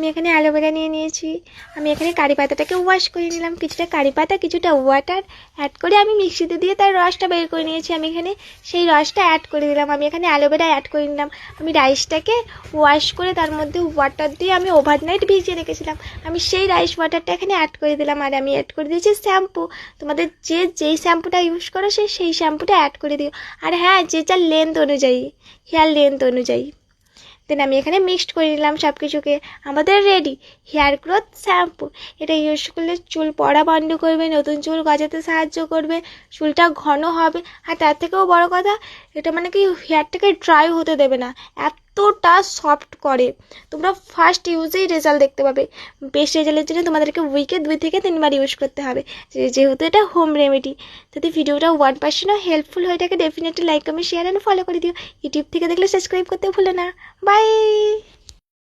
আমি এখানে অ্যালোভেরা নিয়ে নিয়েছি। আমি এখানে কারি পাতাটাকে ওয়াশ করে নিলাম, কিছুটা কারি পাতা কিছুটা ওয়াটার অ্যাড করে আমি মিক্সিতে দিয়ে তার রসটা বের করে নিয়েছি। আমি এখানে সেই রসটা অ্যাড করে দিলাম। আমি এখানে অ্যালোভেরা অ্যাড করে নিলাম। আমি রাইসটাকে ওয়াশ করে তার মধ্যে ওয়াটার দিয়ে আমি ওভারনাইট ভিজিয়ে রেখেছিলাম, আমি সেই রাইস ওয়াটারটা এখানে অ্যাড করে দিলাম। আর আমি অ্যাড করে দিয়েছি শ্যাম্পু। তোমাদের যেই শ্যাম্পুটা ইউজ করো সেই শ্যাম্পুটা অ্যাড করে দিও। আর হ্যাঁ, যে যার লেন্থ অনুযায়ী, হেয়ার লেন্থ অনুযায়ী। দেন আমি এখানে মিক্সড করে নিলাম সব কিছুকে। আমাদের রেডি হেয়ার গ্রোথ শ্যাম্পু। এটা ইউজ করলে চুল পড়া বন্ধ করবে, নতুন চুল গজাতে সাহায্য করবে, চুলটা ঘন হবে। আর তার থেকেও বড় কথা, এটা মানে কি হেয়ারটাকে ড্রাই হতে দেবে না, এতটা সফট করে। তোমরা ফার্স্ট ইউজেই রেজাল্ট দেখতে পাবে। বেস্ট রেজাল্টের জন্য তোমাদেরকে উইকে 2 থেকে 3 বার ইউজ করতে হবে, যেহেতু এটা হোম রেমেডি। যদি ভিডিওটা 1%ও হেল্পফুল হয়ে থাকে, definitely like comment share and follow করে দিও। ইউটিউব থেকে দেখলে সাবস্ক্রাইব করতে ভুলো না। বাই।